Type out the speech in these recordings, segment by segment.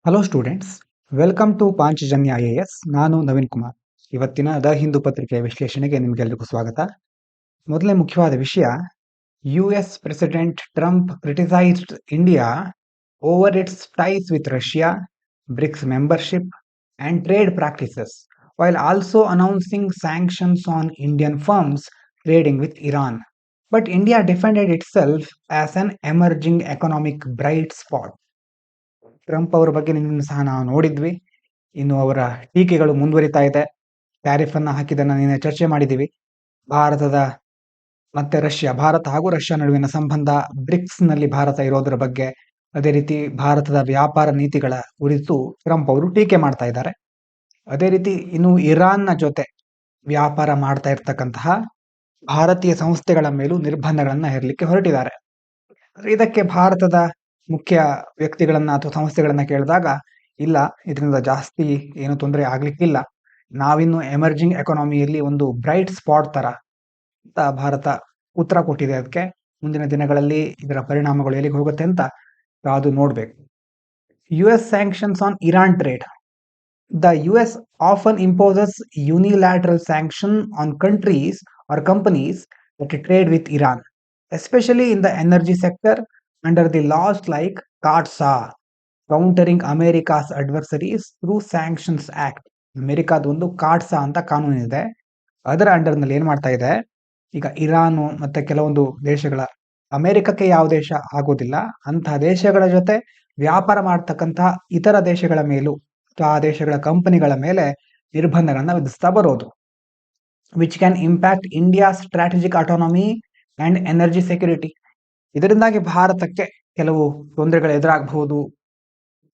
Hello students, welcome to Panchajanya IAS. ನಾನು ನವೀನ್ ಕುಮಾರ್. ಇವತ್ತಿನ the Hindu ಪತ್ರಿಕೆಯ ವಿಶ್ಲೇಷಣೆಗೆ ನಿಮಗೆಲ್ಲರಿಗೂ ಸ್ವಾಗತ. ಮೊದಲೇ ಮುಖ್ಯವಾದ ವಿಷಯ, US president Trump criticised India over its ties with Russia, BRICS membership and trade practices, while also announcing sanctions on Indian firms trading with Iran. But India defended itself as an emerging economic bright spot. Trump ಅವರ ಬಗ್ಗೆ ನಿನ್ನ ಸಹ ನಾವು ನೋಡಿದ್ವಿ. ಇನ್ನು ಅವರ ಟೀಕೆಗಳು ಮುಂದುವರಿತಾ ಇದೆ. ಟ್ಯಾರಿಫ್ ಅನ್ನ ಹಾಕಿದ್ದನ್ನ ನಿನ್ನೆ ಚರ್ಚೆ ಮಾಡಿದ್ದೀವಿ. ಭಾರತ ಹಾಗೂ ರಷ್ಯಾ ನಡುವಿನ ಸಂಬಂಧ, ಬ್ರಿಕ್ಸ್ ನಲ್ಲಿ ಭಾರತ ಇರೋದರ ಬಗ್ಗೆ, ಅದೇ ರೀತಿ ಭಾರತದ ವ್ಯಾಪಾರ ನೀತಿಗಳ ಕುರಿತು ಟ್ರಂಪ್ ಅವರು ಟೀಕೆ ಮಾಡ್ತಾ ಇದ್ದಾರೆ. ಅದೇ ರೀತಿ ಇನ್ನು ಇರಾನ್ನ ಜೊತೆ ವ್ಯಾಪಾರ ಮಾಡ್ತಾ ಇರ್ತಕ್ಕಂತಹ ಭಾರತೀಯ ಸಂಸ್ಥೆಗಳ ಮೇಲೂ ನಿರ್ಬಂಧಗಳನ್ನ ಹೇರಲಿಕ್ಕೆ ಹೊರಟಿದ್ದಾರೆ. ಇದಕ್ಕೆ ಭಾರತದ ಮುಖ್ಯ ವ್ಯಕ್ತಿಗಳನ್ನ ಅಥವಾ ಸಂಸ್ಥೆಗಳನ್ನ ಕೇಳಿದಾಗ, ಇಲ್ಲ, ಇದರಿಂದ ಜಾಸ್ತಿ ಏನು ತೊಂದರೆ ಆಗ್ಲಿಕ್ಕಿಲ್ಲ, ನಾವಿನ್ನು ಎಮರ್ಜಿಂಗ್ ಎಕಾನಮಿಯಲ್ಲಿ ಒಂದು ಬ್ರೈಟ್ ಸ್ಪಾಟ್ ತರ ಅಂತ ಭಾರತ ಉತ್ತರ ಕೊಟ್ಟಿದೆ. ಅದಕ್ಕೆ ಮುಂದಿನ ದಿನಗಳಲ್ಲಿ ಇದರ ಪರಿಣಾಮಗಳು ಎಲ್ಲಿಗೆ ಹೋಗುತ್ತೆ ಅಂತ ಕಾದು ನೋಡ್ಬೇಕು. US sanctions on Iran trade. The US often imposes unilateral sanction on countries or companies that trade with Iran, especially in the energy sector under the laws like CAATSA, Countering America's Adversaries Through Sanctions Act. ಅಮೆರಿಕಾದ ಒಂದು ಕಾಟ್ಸಾ ಅಂತ ಕಾನೂನು ಇದೆ. ಅದರ ಅಂಡರ್ನಲ್ಲಿ ಏನ್ ಮಾಡ್ತಾ ಇದೆ, ಈಗ ಇರಾನು ಮತ್ತೆ ಕೆಲವೊಂದು ದೇಶಗಳ, ಅಮೆರಿಕಕ್ಕೆ ಯಾವ ದೇಶ ಆಗೋದಿಲ್ಲ ಅಂತಹ ದೇಶಗಳ ಜೊತೆ ವ್ಯಾಪಾರ ಮಾಡ್ತಕ್ಕಂತಹ ಇತರ ದೇಶಗಳ ಮೇಲೂ ಅಥವಾ ಆ ದೇಶಗಳ ಕಂಪನಿಗಳ ಮೇಲೆ ನಿರ್ಬಂಧಗಳನ್ನ ವಿಧಿಸ್ತಾ ಬರೋದು, which can impact India strategic autonomy and energy security. ಇದರಿಂದಾಗಿ ಭಾರತಕ್ಕೆ ಕೆಲವು ತೊಂದರೆಗಳು ಎದುರಾಗಬಹುದು.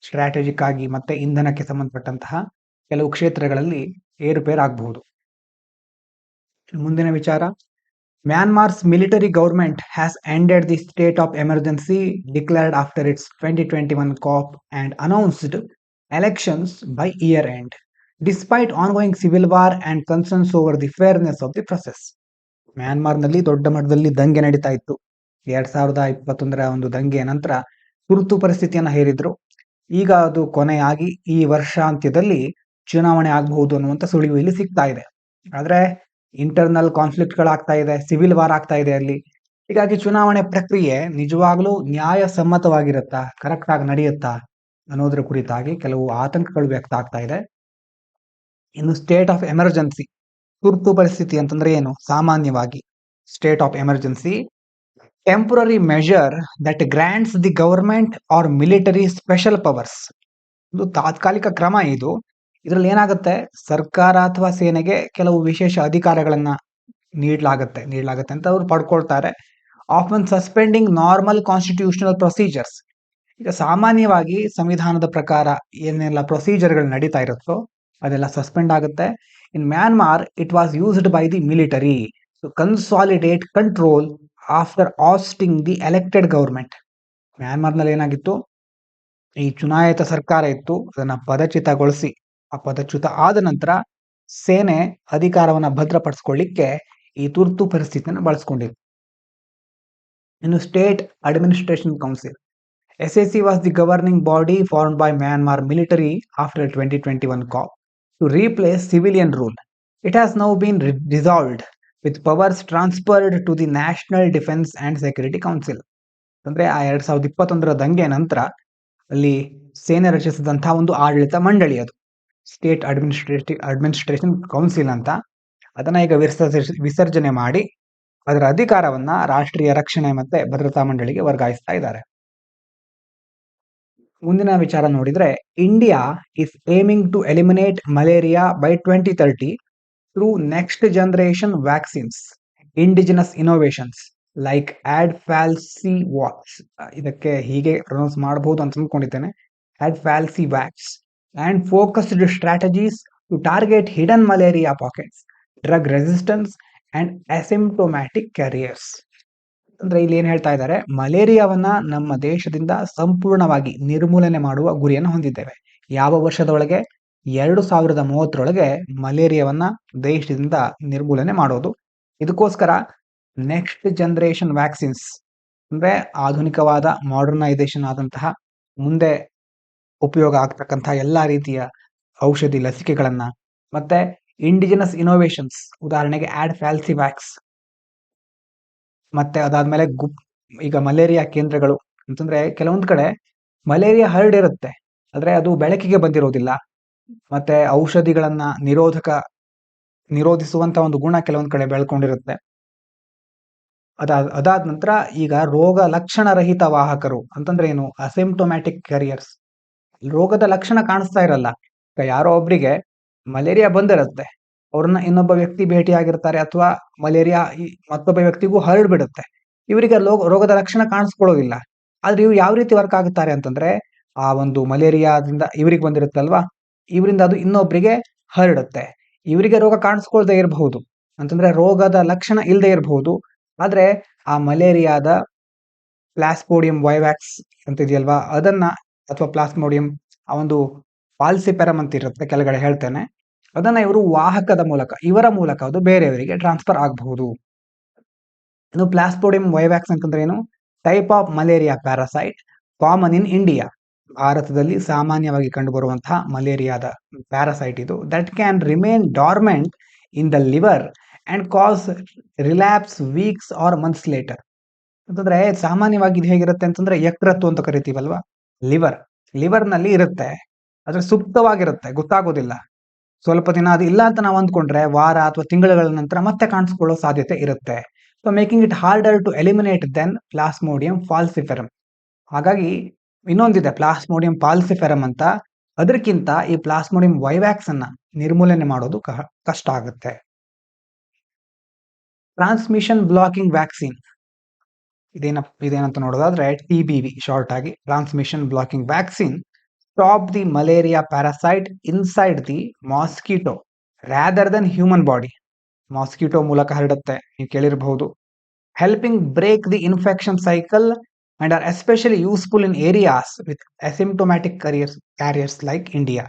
ಸ್ಟ್ರಾಟಜಿಕ್ ಆಗಿ ಮತ್ತೆ ಇಂಧನಕ್ಕೆ ಸಂಬಂಧಪಟ್ಟಂತಹ ಕೆಲವು ಕ್ಷೇತ್ರಗಳಲ್ಲಿ ಏರುಪೇರಾಗಬಹುದು. ಮುಂದಿನ ವಿಚಾರ, Myanmar's military government has ended the state of emergency declared after its 2021 COP and announced elections by year end, despite ongoing civil war and concerns over the fairness of the process. ಮ್ಯಾನ್ಮಾರ್ನಲ್ಲಿ ದೊಡ್ಡ ಮಟ್ಟದಲ್ಲಿ ದಂಗೆ ನಡೀತಾ ಇತ್ತು. 2021 ಒಂದು ದಂಗೆಯ ನಂತರ ತುರ್ತು ಪರಿಸ್ಥಿತಿಯನ್ನ ಹೇರಿದ್ರು. ಈಗ ಅದು ಕೊನೆಯಾಗಿ ಈ ವರ್ಷಾಂತ್ಯದಲ್ಲಿ ಚುನಾವಣೆ ಆಗಬಹುದು ಅನ್ನುವಂಥ ಸುಳಿವು ಇಲ್ಲಿ ಸಿಗ್ತಾ ಇದೆ. ಆದ್ರೆ ಇಂಟರ್ನಲ್ ಕಾನ್ಫ್ಲಿಕ್ಟ್ಗಳಾಗ್ತಾ ಇದೆ, ಸಿವಿಲ್ ವಾರ್ ಆಗ್ತಾ ಇದೆ ಅಲ್ಲಿ. ಹೀಗಾಗಿ ಚುನಾವಣೆ ಪ್ರಕ್ರಿಯೆ ನಿಜವಾಗ್ಲೂ ನ್ಯಾಯಸಮ್ಮತವಾಗಿರುತ್ತಾ, ಕರೆಕ್ಟ್ ಆಗಿ ನಡೆಯುತ್ತಾ ಅನ್ನೋದ್ರ ಕುರಿತಾಗಿ ಕೆಲವು ಆತಂಕಗಳು ವ್ಯಕ್ತ ಆಗ್ತಾ ಇದೆ. ಇನ್ನು ಸ್ಟೇಟ್ ಆಫ್ ಎಮರ್ಜೆನ್ಸಿ, ತುರ್ತು ಪರಿಸ್ಥಿತಿ ಅಂತಂದ್ರೆ ಏನು? ಸಾಮಾನ್ಯವಾಗಿ state of emergency, temporary measure that grants the government or military special powers. ಒಂದು ತಾತ್ಕಾಲಿಕ ಕ್ರಮ ಇದು. ಇದರಲ್ಲಿ ಏನಾಗುತ್ತೆ, ಸರ್ಕಾರ ಅಥವಾ ಸೇನೆಗೆ ಕೆಲವು ವಿಶೇಷ ಅಧಿಕಾರಗಳನ್ನ ನೀಡಲಾಗತ್ತೆ ಅಂತ ಅವರು ಪಡ್ಕೊಳ್ತಾರೆ. Often suspending normal constitutional procedures. ಈಗ ಸಾಮಾನ್ಯವಾಗಿ ಸಂವಿಧಾನದ ಪ್ರಕಾರ ಏನೆಲ್ಲ ಪ್ರೊಸೀಜರ್ಗಳು ನಡೀತಾ ಇರುತ್ತೋ ಅದೆಲ್ಲ ಸಸ್ಪೆಂಡ್ ಆಗುತ್ತೆ. In Myanmar it was used by the military to consolidate control after ousting the elected government. ಮ್ಯಾನ್ಮಾರ್ನಲ್ಲಿ ಏನಾಗಿತ್ತು, ಈ ಚುನಾಯಿತ ಸರ್ಕಾರ ಇತ್ತು, ಅದನ್ನ ಪದಚ್ಯುತಗೊಳಿಸಿ, ಆ ಪದಚ್ಯುತ ಆದ ನಂತರ ಸೇನೆ ಅಧಿಕಾರವನ್ನ ಭದ್ರಪಡಿಸ್ಕೊಳ್ಳಿಕ್ಕೆ ಈ ತುರ್ತು ಪರಿಸ್ಥಿತಿಯನ್ನು ಬಳಸ್ಕೊಂಡಿತ್ತು. ಇನ್ನು state administration council, SAC was the governing body formed by Myanmar military after 2021 COP to replace civilian rule. It has now been dissolved with powers transferred to the National Defense and Security Council. ಅಂದ್ರೆ ಆ 2021 ದಂಗೆ ನಂತರ ಅಲ್ಲಿ ಸೇನೆ ರಚಿಸಿದಂತಹ ಒಂದು ಆಡಳಿತ ಮಂಡಳಿ, ಅದು ಸ್ಟೇಟ್ ಅಡ್ಮಿನಿಸ್ಟ್ರೇಷನ್ ಕೌನ್ಸಿಲ್ ಅಂತ. ಅದನ್ನ ಈಗ ವಿಸರ್ಜನೆ ಮಾಡಿ ಅದರ ಅಧಿಕಾರವನ್ನ ರಾಷ್ಟ್ರೀಯ ರಕ್ಷಣೆ ಮತ್ತೆ ಭದ್ರತಾ ಮಂಡಳಿಗೆ ವರ್ಗಾಯಿಸ್ತಾ ಇದ್ದಾರೆ. ಮುಂದಿನ ವಿಚಾರ ನೋಡಿದ್ರೆ, India is aiming to eliminate malaria by 2030 through next generation vaccines, indigenous innovations like AdFalciVax, ಇದಕ್ಕೆ ಹೀಗೆ ಪ್ರೊನೌನ್ಸ್ ಮಾಡಬಹುದು ಅಂತ ಅಂದ್ಕೊಂಡಿದ್ದೇನೆ, ಆಡ್ಫ್ಯಾಲ್ಸಿವ್ಯಾಕ್ಸ್, and focused strategies to target hidden malaria pockets, drug resistance and asymptomatic carriers. ಅಂದ್ರೆ ಇಲ್ಲಿ ಏನ್ ಹೇಳ್ತಾ ಇದ್ದಾರೆ, ಮಲೇರಿಯಾವನ್ನ ನಮ್ಮ ದೇಶದಿಂದ ಸಂಪೂರ್ಣವಾಗಿ ನಿರ್ಮೂಲನೆ ಮಾಡುವ ಗುರಿಯನ್ನು ಹೊಂದಿದ್ದೇವೆ. ಯಾವ ವರ್ಷದೊಳಗೆ? 2030 ಮಲೇರಿಯಾವನ್ನ ದೇಶದಿಂದ ನಿರ್ಮೂಲನೆ ಮಾಡೋದು. ಇದಕ್ಕೋಸ್ಕರ ನೆಕ್ಸ್ಟ್ ಜನರೇಷನ್ ವ್ಯಾಕ್ಸಿನ್ಸ್, ಅಂದ್ರೆ ಆಧುನಿಕವಾದ ಮಾಡರ್ನೈಸೇಷನ್ ಆದಂತಹ, ಮುಂದೆ ಉಪಯೋಗ ಆಗ್ತಕ್ಕಂಥ ಎಲ್ಲಾ ರೀತಿಯ ಔಷಧಿ ಲಸಿಕೆಗಳನ್ನ, ಮತ್ತೆ ಇಂಡಿಜಿನಸ್ ಇನೋವೇಷನ್ಸ್, ಉದಾಹರಣೆಗೆ ಆಡ್ ಫ್ಯಾಲ್ಸಿವ್ಯಾಕ್ಸ್, ಮತ್ತೆ ಅದಾದ್ಮೇಲೆ ಈಗ ಮಲೇರಿಯಾ ಕೇಂದ್ರಗಳು ಅಂತಂದ್ರೆ ಕೆಲವೊಂದ್ ಕಡೆ ಮಲೇರಿಯಾ ಹರಡಿರುತ್ತೆ, ಆದ್ರೆ ಅದು ಬೆಳಕಿಗೆ ಬಂದಿರೋದಿಲ್ಲ. ಮತ್ತೆ ಔಷಧಿಗಳನ್ನ ನಿರೋಧಿಸುವಂತ ಒಂದು ಗುಣ ಕೆಲವೊಂದ್ ಕಡೆ ಬೆಳ್ಕೊಂಡಿರುತ್ತೆ. ಅದಾದ ನಂತರ ಈಗ ರೋಗ ಲಕ್ಷಣ ರಹಿತ ವಾಹಕರು ಅಂತಂದ್ರೆ ಏನು, ಅಸಿಂಪ್ಟೊಮ್ಯಾಟಿಕ್ ಕ್ಯಾರಿಯರ್ಸ್. ರೋಗದ ಲಕ್ಷಣ ಕಾಣಿಸ್ತಾ ಇರಲ್ಲ, ಈಗ ಯಾರೋ ಒಬ್ರಿಗೆ ಮಲೇರಿಯಾ ಬಂದಿರುತ್ತೆ, ಅವ್ರನ್ನ ಇನ್ನೊಬ್ಬ ವ್ಯಕ್ತಿ ಭೇಟಿಯಾಗಿರ್ತಾರೆ, ಅಥವಾ ಮಲೇರಿಯಾ ಮತ್ತೊಬ್ಬ ವ್ಯಕ್ತಿಗೂ ಹರಡ್ಬಿಡುತ್ತೆ. ಇವರಿಗೆ ರೋಗದ ಲಕ್ಷಣ ಕಾಣಿಸ್ಕೊಳ್ಳೋದಿಲ್ಲ. ಆದ್ರೆ ಇವ್ರು ಯಾವ ರೀತಿ ವರ್ಕ್ ಆಗುತ್ತಾರೆ ಅಂತಂದ್ರೆ, ಆ ಒಂದು ಮಲೇರಿಯಾದಿಂದ ಇವ್ರಿಗೆ ಬಂದಿರುತ್ತಲ್ವಾ, ಇವರಿಂದ ಅದು ಇನ್ನೊಬ್ರಿಗೆ ಹರಡುತ್ತೆ. ಇವರಿಗೆ ರೋಗ ಕಾಣಿಸ್ಕೊಳ್ದೇ ಇರಬಹುದು, ಅಂತಂದ್ರೆ ರೋಗದ ಲಕ್ಷಣ ಇಲ್ಲದೆ ಇರಬಹುದು, ಆದ್ರೆ ಆ ಮಲೇರಿಯಾದ ಪ್ಲಾಸ್ಮೋಡಿಯಂ ವೈವ್ಯಾಕ್ಸ್ ಅಂತ ಇದೆಯಲ್ವಾ, ಅದನ್ನ, ಅಥವಾ ಪ್ಲಾಸ್ಮೋಡಿಯಂ, ಆ ಒಂದು ಫಾಲ್ಸಿಪೆರಮ್ ಅಂತ ಇರುತ್ತೆ ಕೆಳಗಡೆ ಹೇಳ್ತೇನೆ, ಅದನ್ನ ಇವರು ವಾಹಕದ ಮೂಲಕ, ಇವರ ಮೂಲಕ ಅದು ಬೇರೆಯವರಿಗೆ ಟ್ರಾನ್ಸ್ಫರ್ ಆಗಬಹುದು. ಇನ್ನು ಪ್ಲಾಸ್ಮೋಡಿಯಂ ವೈವ್ಯಾಕ್ಸ್ ಅಂತಂದ್ರೆ ಏನು, type of malaria parasite common in India. ಭಾರತದಲ್ಲಿ ಸಾಮಾನ್ಯವಾಗಿ ಕಂಡುಬರುವಂತಹ ಮಲೇರಿಯಾದ ಪ್ಯಾರಾಸೈಟ್ ಇದು. That can remain dormant in the liver and cause relapse weeks or months later. ಅಂತಂದ್ರೆ ಸಾಮಾನ್ಯವಾಗಿ ಇದು ಹೇಗಿರುತ್ತೆ ಅಂತಂದ್ರೆ, ಯಕೃತ್ತು ಅಂತ ಕರಿತೀವಲ್ವಾ, ಲಿವರ್ ನಲ್ಲಿ ಇರುತ್ತೆ, ಆದ್ರೆ ಸುಪ್ತವಾಗಿರುತ್ತೆ, ಗೊತ್ತಾಗೋದಿಲ್ಲ. ಸ್ವಲ್ಪ ದಿನ ಅದು ಇಲ್ಲ ಅಂತ ನಾವು ಅಂದ್ಕೊಂಡ್ರೆ ವಾರ ಅಥವಾ ತಿಂಗಳುಗಳ ನಂತರ ಮತ್ತೆ ಕಾಣಿಸ್ಕೊಳ್ಳೋ ಸಾಧ್ಯತೆ ಇರುತ್ತೆ. So making it harder to eliminate then plasmodium falciparum. ಹಾಗಾಗಿ ಇನ್ನೊಂದಿದೆ ಪ್ಲಾಸ್ಮೋಡಿಯಂ ಫಾಲ್ಸಿಫೆರಮ್ ಅಂತ, ಅದಕ್ಕಿಂತ ಈ ಪ್ಲಾಸ್ಮೋಡಿಯಂ ವೈವ್ಯಾಕ್ಸ್ ಅನ್ನ ನಿರ್ಮೂಲನೆ ಮಾಡೋದು ಕಷ್ಟ ಆಗುತ್ತೆ. ಟ್ರಾನ್ಸ್ಮಿಷನ್ ಬ್ಲಾಕಿಂಗ್ ವ್ಯಾಕ್ಸಿನ್ ಇದೇನಂತ ನೋಡೋದಾದ್ರೆ TBV ಶಾರ್ಟ್ ಆಗಿ, transmission blocking vaccine stop the malaria parasite inside the mosquito rather than human body. Mosquito ಮೂಲಕ ಹರಡುತ್ತೆ, ನೀವು ಕೇಳಿರಬಹುದು. Helping break the infection cycle and are especially useful in areas with asymptomatic carriers like India.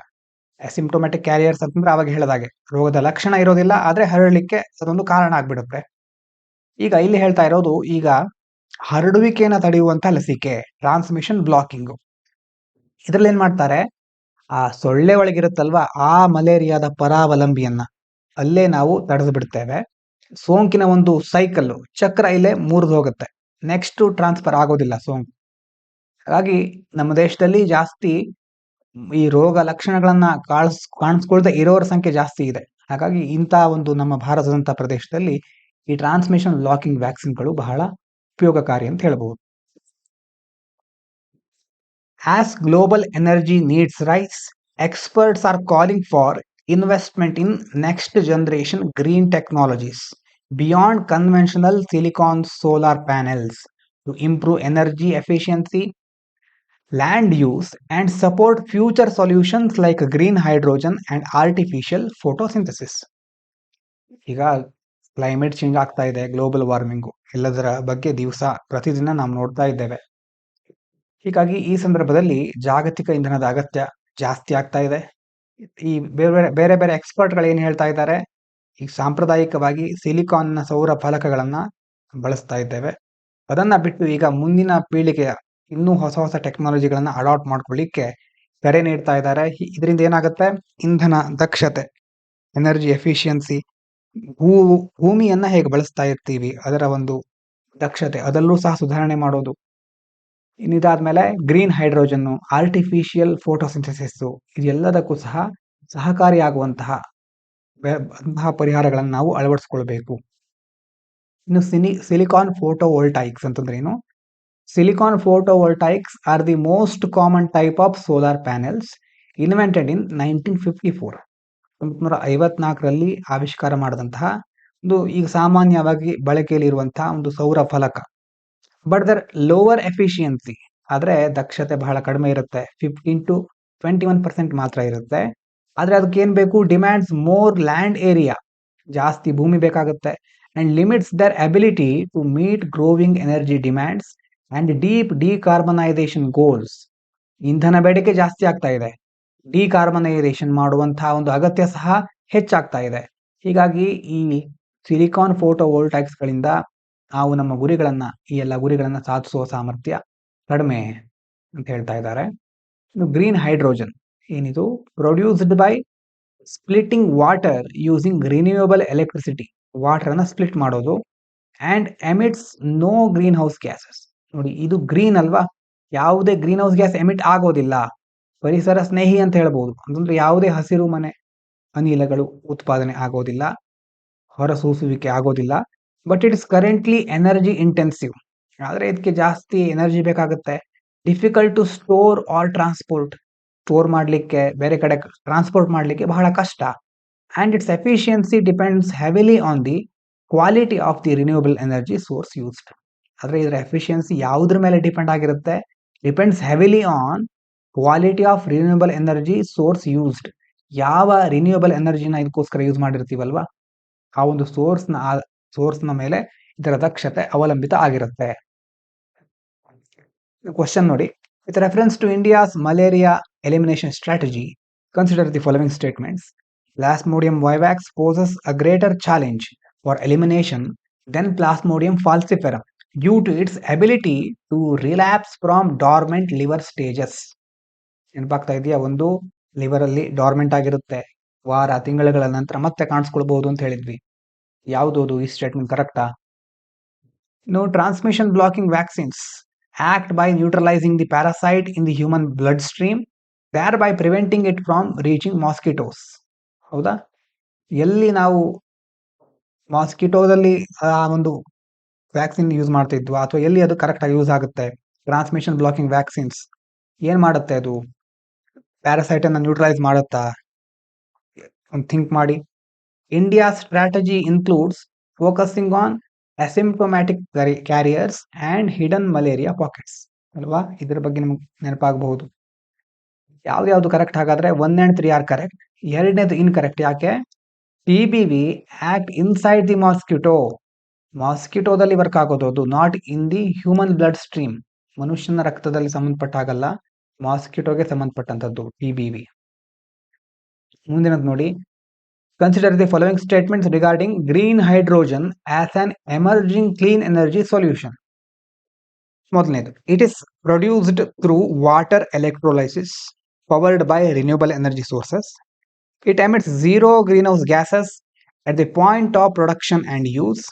Asymptomatic carriers ಅಂತಂದ್ರೆ ಅವಾಗ ಹೇಳಿದಾಗೆ ರೋಗದ ಲಕ್ಷಣ ಇರೋದಿಲ್ಲ, ಆದ್ರೆ ಹರಡಲಿಕ್ಕೆ ಅದೊಂದು ಕಾರಣ ಆಗ್ಬಿಡುತ್ತೆ. ಈಗ ಇಲ್ಲಿ ಹೇಳ್ತಾ ಇರೋದು, ಈಗ ಹರಡುವಿಕೆಯನ್ನು ತಡೆಯುವಂತ ಲಸಿಕೆ ಟ್ರಾನ್ಸ್ಮಿಷನ್ ಬ್ಲಾಕಿಂಗ್. ಇದ್ರಲ್ಲಿ ಏನ್ ಮಾಡ್ತಾರೆ, ಆ ಸೊಳ್ಳೆ ಒಳಗಿರುತ್ತಲ್ವಾ ಆ ಮಲೇರಿಯಾದ ಪರಾವಲಂಬಿಯನ್ನ ಅಲ್ಲೇ ನಾವು ತಡೆದು ಬಿಡ್ತೇವೆ. ಸೋಂಕಿನ ಒಂದು ಸೈಕಲ್ ಚಕ್ರ ಇಲ್ಲೇ ಮುರಿದು ಹೋಗುತ್ತೆ, ನೆಕ್ಸ್ಟ್ ಟ್ರಾನ್ಸ್ಫರ್ ಆಗೋದಿಲ್ಲ ಸೋಂಕು. ಹಾಗಾಗಿ ನಮ್ಮ ದೇಶದಲ್ಲಿ ಜಾಸ್ತಿ ಈ ರೋಗ ಲಕ್ಷಣಗಳನ್ನ ಕಾಣಿಸ್ಕೊಳ್ದೆ ಇರೋರ ಸಂಖ್ಯೆ ಜಾಸ್ತಿ ಇದೆ. ಹಾಗಾಗಿ ಇಂಥ ಒಂದು ನಮ್ಮ ಭಾರತದಂತ ಪ್ರದೇಶದಲ್ಲಿ ಈ ಟ್ರಾನ್ಸ್ಮಿಷನ್ ಬ್ಲಾಕಿಂಗ್ ವ್ಯಾಕ್ಸಿನ್ಗಳು ಬಹಳ ಉಪಯೋಗಕಾರಿ ಅಂತ ಹೇಳ್ಬಹುದು. As global energy needs rise, experts are calling for investment in next generation green technologies beyond conventional silicon solar panels to improve energy efficiency, land use, and support future solutions like green hydrogen and artificial photosynthesis. ಈಗ climate change ಆಗ್ತಾ ಇದೆ, global warming, ಎಲ್ಲದರ ಬಗ್ಗೆ ಪ್ರತಿದಿನ ನಾವು ನೋಡ್ತಾ ಇದ್ದೇವೆ. ಹೀಗಾಗಿ ಈ ಸಂದರ್ಭದಲ್ಲಿ ಜಾಗತಿಕ ಇಂಧನದ ಅಗತ್ಯ ಜಾಸ್ತಿ ಆಗ್ತಾ ಇದೆ. ಈ ಬೇರೆ ಬೇರೆ ಎಕ್ಸ್ಪರ್ಟ್ಗಳು ಏನ್ ಹೇಳ್ತಾ ಇದ್ದಾರೆ, ಈಗ ಸಾಂಪ್ರದಾಯಿಕವಾಗಿ ಸಿಲಿಕಾನ್ನ ಸೌರ ಫಲಕಗಳನ್ನ ಬಳಸ್ತಾ ಇದ್ದೇವೆ, ಅದನ್ನ ಬಿಟ್ಟು ಈಗ ಮುಂದಿನ ಪೀಳಿಗೆಯ ಇನ್ನೂ ಹೊಸ ಹೊಸ ಟೆಕ್ನಾಲಜಿಗಳನ್ನ ಅಡಾಪ್ಟ್ ಮಾಡ್ಕೊಳ್ಳಿಕ್ಕೆ ಕರೆ ನೀಡ್ತಾ ಇದ್ದಾರೆ. ಇದರಿಂದ ಏನಾಗುತ್ತೆ, ಇಂಧನ ದಕ್ಷತೆ, ಎನರ್ಜಿ ಎಫಿಷಿಯನ್ಸಿ, ಭೂಮಿಯನ್ನ ಹೇಗೆ ಬಳಸ್ತಾ ಇರ್ತೀವಿ ಅದರ ಒಂದು ದಕ್ಷತೆ, ಅದರಲ್ಲೂ ಸಹ ಸುಧಾರಣೆ ಮಾಡೋದು. ಇನ್ನಿದಾದ್ಮೇಲೆ ಗ್ರೀನ್ ಹೈಡ್ರೋಜನ್, ಆರ್ಟಿಫಿಷಿಯಲ್ ಫೋಟೋಸಿಂಥಸಿಸ್, ಇದೆಲ್ಲದಕ್ಕೂ ಸಹ ಸಹಕಾರಿಯಾಗುವಂತಹ ಪರಿಹಾರಗಳನ್ನು ನಾವು ಅಳವಡಿಸ್ಕೊಳ್ಬೇಕು. ಇನ್ನು ಸಿಲಿಕಾನ್ ಫೋಟೋವೋಲ್ಟಾಯಿಕ್ಸ್ ಅಂತಂದ್ರೆ ಏನು? Silicon photovoltaics are the most common type of solar panels invented in 1954. 1954ರಲ್ಲಿ ಆವಿಷ್ಕಾರ ಮಾಡಿದಂತಹ ಒಂದು ಈಗ ಸಾಮಾನ್ಯವಾಗಿ ಬಳಕೆಯಲ್ಲಿ ಇರುವಂತಹ ಒಂದು ಸೌರ ಫಲಕ. ಬಟ್ ದರ್ ಲೋವರ್ ಎಫಿಷಿಯನ್ಸಿ, ಆದ್ರೆ ದಕ್ಷತೆ ಬಹಳ ಕಡಿಮೆ ಇರುತ್ತೆ, 15 to 21% ಮಾತ್ರ ಇರುತ್ತೆ. ಆದ್ರೆ ಅದಕ್ಕೆ ಏನ್ ಬೇಕು, ಡಿಮ್ಯಾಂಡ್ಸ್ ಮೋರ್ ಲ್ಯಾಂಡ್ ಏರಿಯಾ, ಜಾಸ್ತಿ ಭೂಮಿ ಬೇಕಾಗುತ್ತೆ, and limits their ability to meet growing energy demands and deep decarbonisation goals. ಇಂಧನ ಬೇಡಿಕೆ ಜಾಸ್ತಿ ಆಗ್ತಾ ಇದೆ, ಡಿಕಾರ್ಬನೈಸೇಷನ್ ಮಾಡುವಂತಹ ಒಂದು ಅಗತ್ಯ ಸಹ ಹೆಚ್ಚಾಗ್ತಾ ಇದೆ. ಹೀಗಾಗಿ ಈ ಸಿಲಿಕಾನ್ ಫೋಟೋ ವೋಲ್ಟಾಯಿಕ್ಸ್ ಗಳಿಂದ ನಾವು ನಮ್ಮ ಗುರಿಗಳನ್ನ, ಈ ಎಲ್ಲ ಗುರಿಗಳನ್ನ ಸಾಧಿಸುವ ಸಾಮರ್ಥ್ಯ ಕಡಿಮೆ ಅಂತ ಹೇಳ್ತಾ ಇದ್ದಾರೆ. ಗ್ರೀನ್ ಹೈಡ್ರೋಜನ್ ಏನಿದು produced by splitting water using renewable electricity. Water ಅನ್ನ ಸ್ಪ್ಲಿಟ್ ಮಾಡೋದು and emits no greenhouse gases. ನೋಡಿ ಇದು ಗ್ರೀನ್ ಅಲ್ವಾ, ಯಾವುದೇ ಗ್ರೀನ್ ಹೌಸ್ ಗ್ಯಾಸ್ ಎಮಿಟ್ ಆಗೋದಿಲ್ಲ, ಪರಿಸರ ಸ್ನೇಹಿ ಅಂತ ಹೇಳ್ಬೋದು. ಅಂತಂದ್ರೆ ಯಾವುದೇ ಹಸಿರು ಮನೆ ಅನಿಲಗಳು ಉತ್ಪಾದನೆ ಆಗೋದಿಲ್ಲ, ಹೊರಸೂಸುವಿಕೆ ಆಗೋದಿಲ್ಲ. But it is currently energy intensive, ಆದ್ರೆ ಇದಕ್ಕೆ ಜಾಸ್ತಿ ಎನರ್ಜಿ ಬೇಕಾಗುತ್ತೆ. Difficult to store or transport, store ಮಾಡಲಿಕ್ಕೆ, ಬೇರೆ ಕಡೆ ಟ್ರಾನ್ಸ್ಪೋರ್ಟ್ ಮಾಡಲಿಕ್ಕೆ ಬಹಳ ಕಷ್ಟ. And its efficiency depends heavily on the quality of the renewable energy source used. ಆದ್ರೆ ಇದರ ಎಫಿಷಿಯನ್ಸಿ ಯಾವುದ್ರ ಮೇಲೆ ಡಿಪೆಂಡ್ ಆಗಿರುತ್ತೆ? Depends heavily on quality of renewable energy source used. ಯಾವ ರಿನ್ಯೂಯಬಲ್ ಎನರ್ಜಿನ ಇದಕ್ಕೋಸ್ಕರ ಯೂಸ್ ಮಾಡಿರ್ತೀವಲ್ವಾ, ಆ ಒಂದು ಸೋರ್ಸ್ನ ಮೇಲೆ ಇದರ ದಕ್ಷತೆ ಅವಲಂಬಿತ ಆಗಿರುತ್ತೆ. ಕ್ವಶನ್ ನೋಡಿ, with reference to India's malaria elimination strategy consider the following statements. Plasmodium vivax poses a greater challenge for elimination than Plasmodium falciparum due to its ability to relapse from dormant liver stages. ನೆನಪಾಗ್ತಾ ಇದೆಯಾ? ಒಂದು liver ಅಲ್ಲಿ dormant ಆಗಿರುತ್ತೆ, ವಾರ ತಿಂಗಳುಗಳ ನಂತರ ಮತ್ತೆ ಕಾಣಿಸ್ಕೊಳ್ಬಹುದು ಅಂತ ಹೇಳಿದ್ವಿ. ಯಾವುದು ಈ ಸ್ಟೇಟ್ಮೆಂಟ್ ಕರೆಕ್ಟಾ? No, transmission blocking vaccines act by neutralizing the parasite in the human bloodstream, thereby preventing it from reaching mosquitoes. ಹೌದಾ? ಎಲ್ಲಿ ನಾವು ಮಾಸ್ಕಿಟೋದಲ್ಲಿ ಆ ಒಂದು ವ್ಯಾಕ್ಸಿನ್ ಯೂಸ್ ಮಾಡ್ತಾ ಇದ್ವಾ, ಅಥವಾ ಎಲ್ಲಿ ಅದು ಕರೆಕ್ಟ್ ಆಗಿ ಯೂಸ್ ಆಗುತ್ತೆ? ಟ್ರಾನ್ಸ್ಮಿಷನ್ ಬ್ಲಾಕಿಂಗ್ ವ್ಯಾಕ್ಸಿನ್ಸ್ ಏನ್ ಮಾಡುತ್ತೆ? ಅದು ಪ್ಯಾರಾಸೈಟ್ ಅನ್ನ ನ್ಯೂಟ್ರಲೈಸ್ ಮಾಡುತ್ತಾ? ಒಂದು ಥಿಂಕ್ ಮಾಡಿ. India strategy includes focusing on asymptomatic carriers and hidden malaria pockets ಅಲ್ವಾ? ಇದ್ರ ಬಗ್ಗೆ ನಿಮ್ಗೆ ನೆನಪಾಗಬಹುದು. ಯಾವ್ದು ಕರೆಕ್ಟ್? ಹಾಗಾದ್ರೆ 1 and 3 ಆರ್ ಕರೆಕ್ಟ್. ಎರಡನೇದು ಇನ್ಕರೆಕ್ಟ್. ಯಾಕೆ? TBV act inside the mosquito, ಮಾಸ್ಕಿಟೋದಲ್ಲಿ ವರ್ಕ್ ಆಗೋದು, ಅದು not in the human blood stream. ಮನುಷ್ಯನ ರಕ್ತದಲ್ಲಿ ಸಂಬಂಧಪಟ್ಟಾಗಲ್ಲ, ಮಾಸ್ಕಿಟೋಗೆ ಸಂಬಂಧಪಟ್ಟಂತದ್ದು TBV. ಮುಂದಿನದು ನೋಡಿ, consider the following statements regarding green hydrogen as an emerging clean energy solution. ಮೊದಲನೇದು, it is produced through water electrolysis powered by renewable energy sources. It emits zero greenhouse gases at the point of production and use.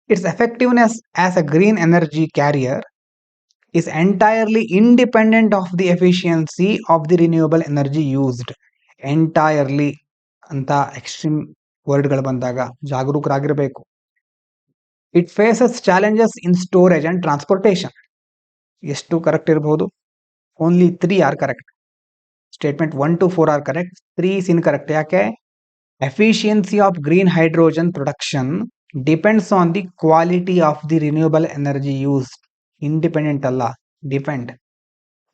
Its effectiveness as a green energy carrier is entirely independent of the efficiency of the renewable energy used. Entirely ಅಂತ extreme ವರ್ಡ್ಗಳು ಬಂದಾಗ ಜಾಗರೂಕರಾಗಿರಬೇಕು. It faces challenges in storage and transportation. ಎಷ್ಟು correct ಇರಬಹುದು? Only 3 are correct. Statement 1 to 4 are correct, 3 is incorrect. ಯಾಕೆ? Efficiency of green hydrogen production depends on the quality of the renewable energy use. Independent ಅಲ್ಲ, depend.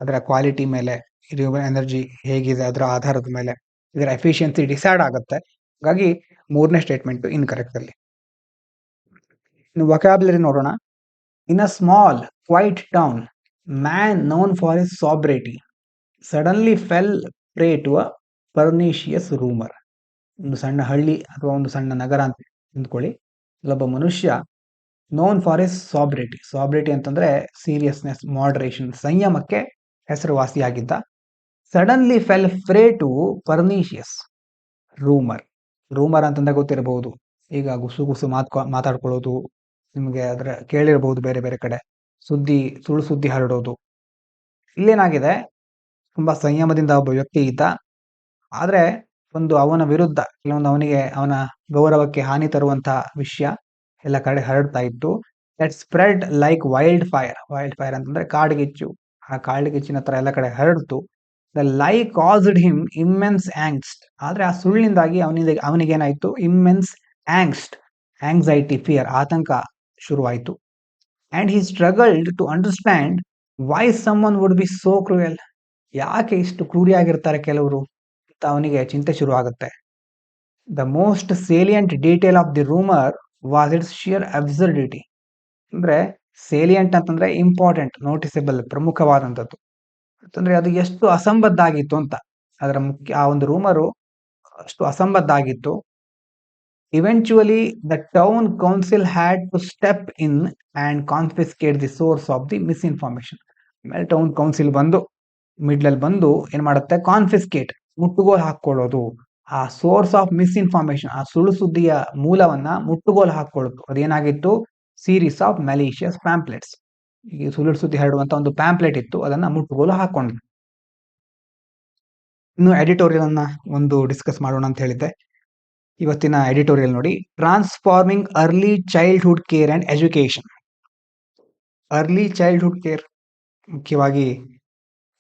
ಅದರ quality ಮೇಲೆ, renewable energy ಹೇಗಿದೆ ಅದರ ಆಧಾರದ ಮೇಲೆ ಇದರ ಎಫಿಷಿಯನ್ಸಿ ಡಿಸೈಡ್ ಆಗುತ್ತೆ. ಹಾಗಾಗಿ 3ನೇ ಸ್ಟೇಟ್ಮೆಂಟ್ ಇನ್ಕರೆಕ್ಟ್ ಅಲ್ಲಿ. ಇನ್ನು ವೊಕ್ಯಾಬ್ಯುಲರಿ ನೋಡೋಣ. In a small quiet town, man known for his sobriety suddenly fell prey to a pernicious rumour. ಒಂದು ಸಣ್ಣ ಹಳ್ಳಿ ಅಥವಾ ಒಂದು ಸಣ್ಣ ನಗರ ಅಂತ ಅಂದ್ಕೊಳ್ಳಿ. ಇಲ್ಲೊಬ್ಬ ಮನುಷ್ಯ known for his sobriety. Sobriety ಅಂತಂದ್ರೆ ಸೀರಿಯಸ್ನೆಸ್, ಮಾಡರೇಷನ್, ಸಂಯಮಕ್ಕೆ ಹೆಸರುವಾಸಿಯಾಗಿದ್ದ. Suddenly fell prey to pernicious rumour. Rumour ಅಂತಂದ್ರೆ ಗೊತ್ತಿರಬಹುದು, ಈಗ ಗುಸು ಮಾತಾಡ್ಕೊಳ್ಳೋದು, ನಿಮಗೆ ಅದರ ಕೇಳಿರಬಹುದು ಬೇರೆ ಬೇರೆ ಕಡೆ, ಸುಳ್ಳು ಸುದ್ದಿ ಹರಡೋದು. ಇಲ್ಲೇನಾಗಿದೆ, ತುಂಬಾ ಸಂಯಮದಿಂದ ಒಬ್ಬ ವ್ಯಕ್ತಿ ಇದ್ದ, ಆದ್ರೆ ಒಂದು ಅವನ ವಿರುದ್ಧ ಕೆಲವೊಂದು ಅವನ ಗೌರವಕ್ಕೆ ಹಾನಿ ತರುವಂತಹ ವಿಷಯ ಎಲ್ಲ ಕಡೆ ಹರಡ್ತಾ ಇತ್ತು. That spread like wild fire. Wild fire ಅಂತಂದ್ರೆ ಕಾಡ್ಗಿಚ್ಚು. ಆ ಕಾಡ್ಗಿಚ್ಚಿನ ತರ ಎಲ್ಲ ಕಡೆ ಹರಡ್ತು. The lie caused him immense angst. ಆದ್ರೆ ಆ ಸುಳ್ಳಿನಿಂದಾಗಿ ಅವನಿಗೇನಾಯ್ತು? ಇಮ್ಮೆನ್ಸ್ ಆಂಗ್ಸ್ಟ್, ಆಂಗ್ಸೈಟಿ, ಫಿಯರ್, ಆತಂಕ ಶುರುವಾಯಿತು. And he struggled to understand why someone would be so cruel. ಯಾಕೆ ಇಷ್ಟು ಕ್ರೂರಿಯಾಗಿರ್ತಾರೆ ಕೆಲವರು ಅಂತ ಅವನಿಗೆ ಚಿಂತೆ ಶುರು ಆಗುತ್ತೆ. The most salient detail of the rumour was its sheer absurdity. ಅಂದ್ರೆ ಸೇಲಿಯಂಟ್ ಅಂತಂದ್ರೆ ಇಂಪಾರ್ಟೆಂಟ್, ನೋಟಿಸಬಲ್, ಪ್ರಮುಖವಾದಂಥದ್ದು. ಅಂತಂದ್ರೆ ಅದು ಎಷ್ಟು ಅಸಂಬದ್ಧ ಆಗಿತ್ತು ಅಂತ. ಅದರ ಮುಖ್ಯ ಆ ಒಂದು ರೂಮರು ಅಷ್ಟು ಅಸಂಬದ್ಧ ಆಗಿತ್ತು. Eventually the town council had to step in and confiscate the source of the misinformation. ಆಮೇಲೆ ಟೌನ್ ಕೌನ್ಸಿಲ್ ಬಂದು ಮಿಡ್ಲಲ್ಲಿ ಬಂದು ಏನ್ ಮಾಡುತ್ತೆ, ಕಾನ್ಫಿಸ್ಕೇಟ್, ಮುಟ್ಟುಗೋಲು ಹಾಕೊಳ್ಳೋದು. ಆ ಸೋರ್ಸ್ ಆಫ್ ಮಿಸ್ಇನ್ಫಾರ್ಮೇಶನ್, ಆ ಸುಳ್ಳು ಸುದ್ದಿಯ ಮೂಲವನ್ನ ಮುಟ್ಟುಗೋಲು ಹಾಕೊಳ್ಳೋದು. ಅದೇನಾಗಿತ್ತು, ಸೀರೀಸ್ ಆಫ್ ಮೆಲಿಷಿಯಸ್ ಪ್ಯಾಂಪ್ಲೆಟ್ಸ್. ಈ ಸುಳ್ಳು ಸುದ್ದಿ ಹರಡುವಂತ ಒಂದು ಪ್ಯಾಂಪ್ಲೆಟ್ ಇತ್ತು, ಅದನ್ನ ಮುಟ್ಟುಗೋಲು ಹಾಕೊಂಡ್ರು. ಇನ್ನು ಎಡಿಟೋರಿಯಲ್ ಅನ್ನ ಒಂದು ಡಿಸ್ಕಸ್ ಮಾಡೋಣ ಅಂತ ಹೇಳಿದ್ದೆ. ಇವತ್ತಿನ ಎಡಿಟೋರಿಯಲ್ ನೋಡಿ, transforming early childhood care and education. Early childhood care ಮುಖ್ಯವಾಗಿ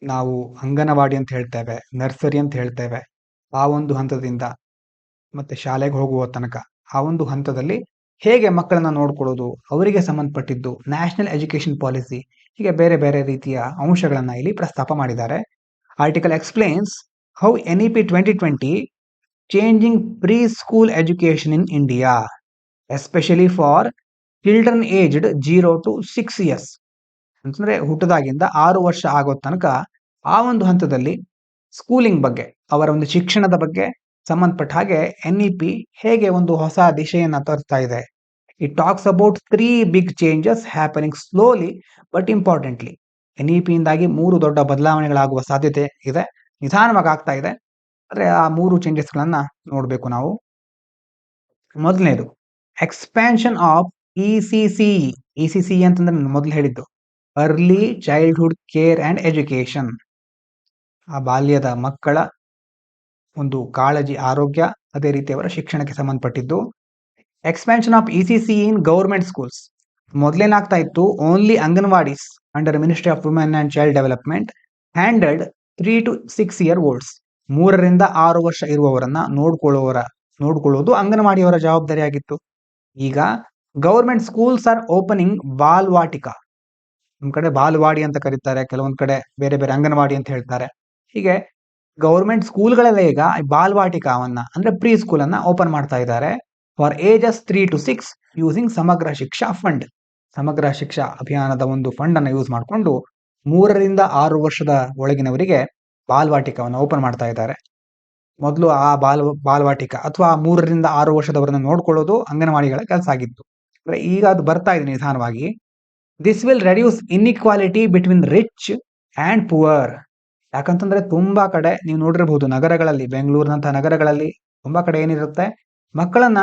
ನಾವು ಅಂಗನವಾಡಿ ಅಂತ ಹೇಳ್ತೇವೆ, ನರ್ಸರಿ ಅಂತ ಹೇಳ್ತೇವೆ. ಆ ಒಂದು ಹಂತದಿಂದ ಮತ್ತೆ ಶಾಲೆಗೆ ಹೋಗುವ ತನಕ ಆ ಒಂದು ಹಂತದಲ್ಲಿ ಹೇಗೆ ಮಕ್ಕಳನ್ನ ನೋಡ್ಕೊಳ್ಳೋದು, ಅವರಿಗೆ ಸಂಬಂಧಪಟ್ಟಿದ್ದು ನ್ಯಾಷನಲ್ ಎಜುಕೇಶನ್ ಪಾಲಿಸಿ, ಹೀಗೆ ಬೇರೆ ಬೇರೆ ರೀತಿಯ ಅಂಶಗಳನ್ನ ಇಲ್ಲಿ ಪ್ರಸ್ತಾಪ ಮಾಡಿದ್ದಾರೆ. Article explains how NEP 2020 changing preschool education in India, especially for children aged 0 to 6 years. ಅಂತಂದ್ರೆ ಹುಟ್ಟದಾಗಿಂದ 6 ವರ್ಷ ಆಗೋ ತನಕ ಆ ಒಂದು ಹಂತದಲ್ಲಿ ಸ್ಕೂಲಿಂಗ್ ಬಗ್ಗೆ, ಅವರ ಒಂದು ಶಿಕ್ಷಣದ ಬಗ್ಗೆ ಸಂಬಂಧಪಟ್ಟ ಹಾಗೆ NEP ಹೇಗೆ ಒಂದು ಹೊಸ ದಿಶೆಯನ್ನ ತರ್ತಾ ಇದೆ. It talks about 3 big changes happening slowly but importantly. NEP ಇಂದಾಗಿ 3 ದೊಡ್ಡ ಬದಲಾವಣೆಗಳಾಗುವ ಸಾಧ್ಯತೆ ಇದೆ, ನಿಧಾನವಾಗಿ ಆಗ್ತಾ ಇದೆ. ಆದ್ರೆ ಆ 3 ಚೇಂಜಸ್ಗಳನ್ನ ನೋಡ್ಬೇಕು ನಾವು. ಮೊದಲನೇದು, ಎಕ್ಸ್ಪ್ಯಾನ್ಷನ್ ಆಫ್ ECCE ಅಂತಂದ್ರೆ ನಾನು ಮೊದಲು ಹೇಳಿದ್ದು early childhood care and education. ಆ ಬಾಲ್ಯದ ಮಕ್ಕಳ ಒಂದು ಕಾಳಜಿ, ಆರೋಗ್ಯ, ಅದೇ ರೀತಿ ಅವರ ಶಿಕ್ಷಣಕ್ಕೆ ಸಂಬಂಧಪಟ್ಟಿದ್ದು. Expansion of ECCE in government schools. ಮೊದಲೇನಾಗ್ತಾ ಇತ್ತು, only anganwadis under ministry of women and child development handled 3 to 6 year olds. 3 ರಿಂದ 6 ವರ್ಷ ಇರುವವರನ್ನ ನೋಡ್ಕೊಳ್ಳೋದು ಅಂಗನವಾಡಿಯವರ ಜವಾಬ್ದಾರಿಯಾಗಿತ್ತು. ಈಗ ಗವರ್ಮೆಂಟ್ ಸ್ಕೂಲ್ಸ್ ಆರ್ ಓಪನಿಂಗ್ ಬಾಲ್ವಾಟಿಕಾ. ನಮ್ ಕಡೆ ಬಾಲ್ವಾಡಿ ಅಂತ ಕರೀತಾರೆ, ಕೆಲವೊಂದ್ ಕಡೆ ಬೇರೆ ಬೇರೆ ಅಂಗನವಾಡಿ ಅಂತ ಹೇಳ್ತಾರೆ. ಹೀಗೆ ಗವರ್ಮೆಂಟ್ ಸ್ಕೂಲ್ಗಳಲ್ಲೇ ಈಗ ಬಾಲ್ವಾಟಿಕಾವನ್ನ ಅಂದ್ರೆ ಪ್ರೀ ಸ್ಕೂಲ್ ಅನ್ನ ಓಪನ್ ಮಾಡ್ತಾ ಇದ್ದಾರೆ ಫಾರ್ ಏಜಸ್ 3 to 6 ಯೂಸಿಂಗ್ ಸಮಗ್ರ ಶಿಕ್ಷಾ ಫಂಡ್. ಸಮಗ್ರ ಶಿಕ್ಷಾ ಅಭಿಯಾನದ ಒಂದು ಫಂಡ್ ಅನ್ನ ಯೂಸ್ ಮಾಡಿಕೊಂಡು 3 ರಿಂದ 6 ವರ್ಷದ ಒಳಗಿನವರಿಗೆ ಬಾಲ್ವಾಟಿಕವನ್ನು ಓಪನ್ ಮಾಡ್ತಾ ಇದ್ದಾರೆ. ಮೊದಲು ಆ ಬಾಲ್ವಾಟಿಕ ಅಥವಾ 3 ರಿಂದ 6 ವರ್ಷದವರನ್ನ ನೋಡ್ಕೊಳ್ಳೋದು ಅಂಗನವಾಡಿಗಳ ಕೆಲಸ ಆಗಿತ್ತು. ಅಂದ್ರೆ ಈಗ ಅದು ಬರ್ತಾ ಇದೆ ನಿಧಾನವಾಗಿ. This will reduce inequality between rich and poor. ಯಾಕಂತಂದ್ರೆ ತುಂಬಾ ಕಡೆ ನೀವು ನೋಡಿರಬಹುದು, ನಗರಗಳಲ್ಲಿ, ಬೆಂಗಳೂರಿನಂತಹ ನಗರಗಳಲ್ಲಿ ತುಂಬಾ ಕಡೆ ಏನಿರುತ್ತೆ, ಮಕ್ಕಳನ್ನ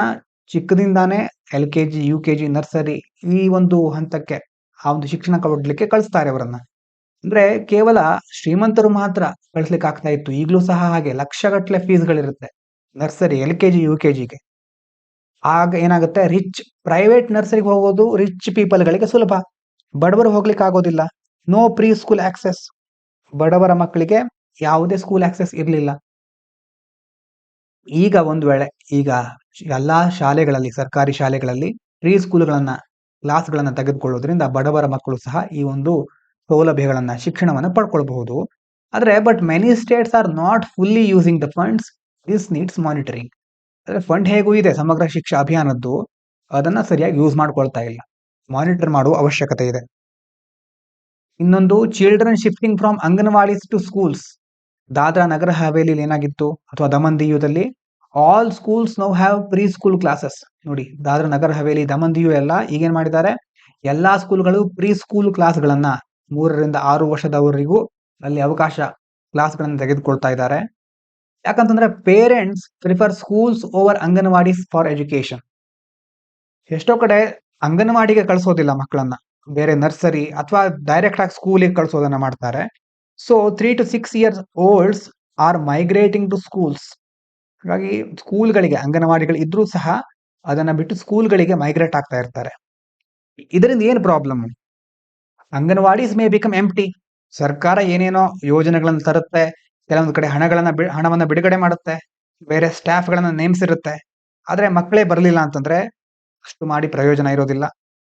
ಚಿಕ್ಕದಿಂದಾನೇ LKG, UKG, ನರ್ಸರಿ ಈ ಒಂದು ಹಂತಕ್ಕೆ ಆ ಒಂದು ಶಿಕ್ಷಣ ಕೊಡ್ಲಿಕ್ಕೆ ಕಳಿಸ್ತಾರೆ ಅವರನ್ನ. ಅಂದ್ರೆ ಕೇವಲ ಶ್ರೀಮಂತರು ಮಾತ್ರ ಕಳಿಸ್ಲಿಕ್ಕೆ ಆಗ್ತಾ ಇತ್ತು. ಈಗಲೂ ಸಹ ಹಾಗೆ ಲಕ್ಷಗಟ್ಟಲೆ ಫೀಸ್ಗಳಿರುತ್ತೆ ನರ್ಸರಿ, LKG, UKGಗೆ. ಆಗ ಏನಾಗುತ್ತೆ, ಪ್ರೈವೇಟ್ ನರ್ಸರಿಗೆ ಹೋಗೋದು ರಿಚ್ ಪೀಪಲ್ ಗಳಿಗೆ ಸುಲಭ, ಬಡವರು ಹೋಗ್ಲಿಕ್ಕೆ ಆಗೋದಿಲ್ಲ. No pre school access. ಬಡವರ ಮಕ್ಕಳಿಗೆ ಯಾವುದೇ ಸ್ಕೂಲ್ ಆಕ್ಸೆಸ್ ಇರಲಿಲ್ಲ. ಈಗ ಒಂದು ವೇಳೆ ಈಗ ಎಲ್ಲಾ ಶಾಲೆಗಳಲ್ಲಿ, ಸರ್ಕಾರಿ ಶಾಲೆಗಳಲ್ಲಿ ಪ್ರೀ ಸ್ಕೂಲ್ಗಳನ್ನ, ಕ್ಲಾಸ್ಗಳನ್ನ ತೆಗೆದುಕೊಳ್ಳೋದ್ರಿಂದ ಬಡವರ ಮಕ್ಕಳು ಸಹ ಈ ಒಂದು ಸೌಲಭ್ಯಗಳನ್ನ, ಶಿಕ್ಷಣವನ್ನ ಪಡ್ಕೊಳ್ಬಹುದು. ಆದ್ರೆ but many states are not fully using the funds. This needs monitoring. ಅಂದ್ರೆ ಫಂಡ್ ಹೇಗೂ ಇದೆ ಸಮಗ್ರ ಶಿಕ್ಷಾ ಅಭಿಯಾನದ್ದು, ಅದನ್ನ ಸರಿಯಾಗಿ ಯೂಸ್ ಮಾಡ್ಕೊಳ್ತಾ ಇಲ್ಲ, ಮಾನಿಟರ್ ಮಾಡುವ ಅವಶ್ಯಕತೆ ಇದೆ. ಇನ್ನೊಂದು, children shifting from anganwadis to schools. Dadra Nagar Haveli ಏನಾಗಿತ್ತು, ಅಥವಾ ದಮನ್ ದಿಯುದಲ್ಲಿ all schools now have pre school classes. ನೋಡಿ, ದಾದ್ರಾ ನಗರ ಹವೇಲಿ, ದಮನ್ ದಿಯು ಎಲ್ಲ ಈಗೇನ್ ಮಾಡಿದ್ದಾರೆ, ಎಲ್ಲಾ ಸ್ಕೂಲ್ಗಳು ಪ್ರೀ ಸ್ಕೂಲ್ ಕ್ಲಾಸ್ಗಳನ್ನ 3 ರಿಂದ 6 ವರ್ಷದವರಿಗೂ ಅಲ್ಲಿ ಅವಕಾಶ ಕ್ಲಾಸ್ಗಳನ್ನ ತೆಗೆದುಕೊಳ್ತಾ ಇದ್ದಾರೆ. ಯಾಕಂತಂದ್ರೆ parents prefer schools over anganwadis for education. ಎಷ್ಟೋ ಕಡೆ ಅಂಗನವಾಡಿಗೆ ಕಳಿಸೋದಿಲ್ಲ ಮಕ್ಕಳನ್ನ, ಬೇರೆ ನರ್ಸರಿ ಅಥವಾ ಡೈರೆಕ್ಟ್ ಆಗಿ ಸ್ಕೂಲಿಗೆ ಕಳಿಸೋದನ್ನ ಮಾಡ್ತಾರೆ. So 3 to 6 years olds are migrating to schools. ಹಾಗಾಗಿ ಸ್ಕೂಲ್ಗಳಿಗೆ, ಅಂಗನವಾಡಿಗಳು ಇದ್ರೂ ಸಹ ಅದನ್ನ ಬಿಟ್ಟು ಸ್ಕೂಲ್ಗಳಿಗೆ ಮೈಗ್ರೇಟ್ ಆಗ್ತಾ ಇರ್ತಾರೆ. ಇದರಿಂದ ಏನು ಪ್ರಾಬ್ಲಮ್, ಅಂಗನವಾಡೀಸ್ ಮೇ ಬಿಕಮ್ ಎಂಪ್ಟಿ. ಸರ್ಕಾರ ಏನೇನೋ ಯೋಜನೆಗಳನ್ನು ತರುತ್ತೆ, ಕೆಲವೊಂದು ಕಡೆ ಹಣವನ್ನ ಬಿಡುಗಡೆ ಮಾಡುತ್ತೆ, ಬೇರೆ ಸ್ಟಾಫ್ ಗಳನ್ನ ನೇಮಿಸಿರುತ್ತೆ. ಆದ್ರೆ ಮಕ್ಕಳೇ ಬರಲಿಲ್ಲ ಅಂತಂದ್ರೆ ಅಷ್ಟು ಮಾಡಿ ಪ್ರಯೋಜನ ಇರೋದಿಲ್ಲ.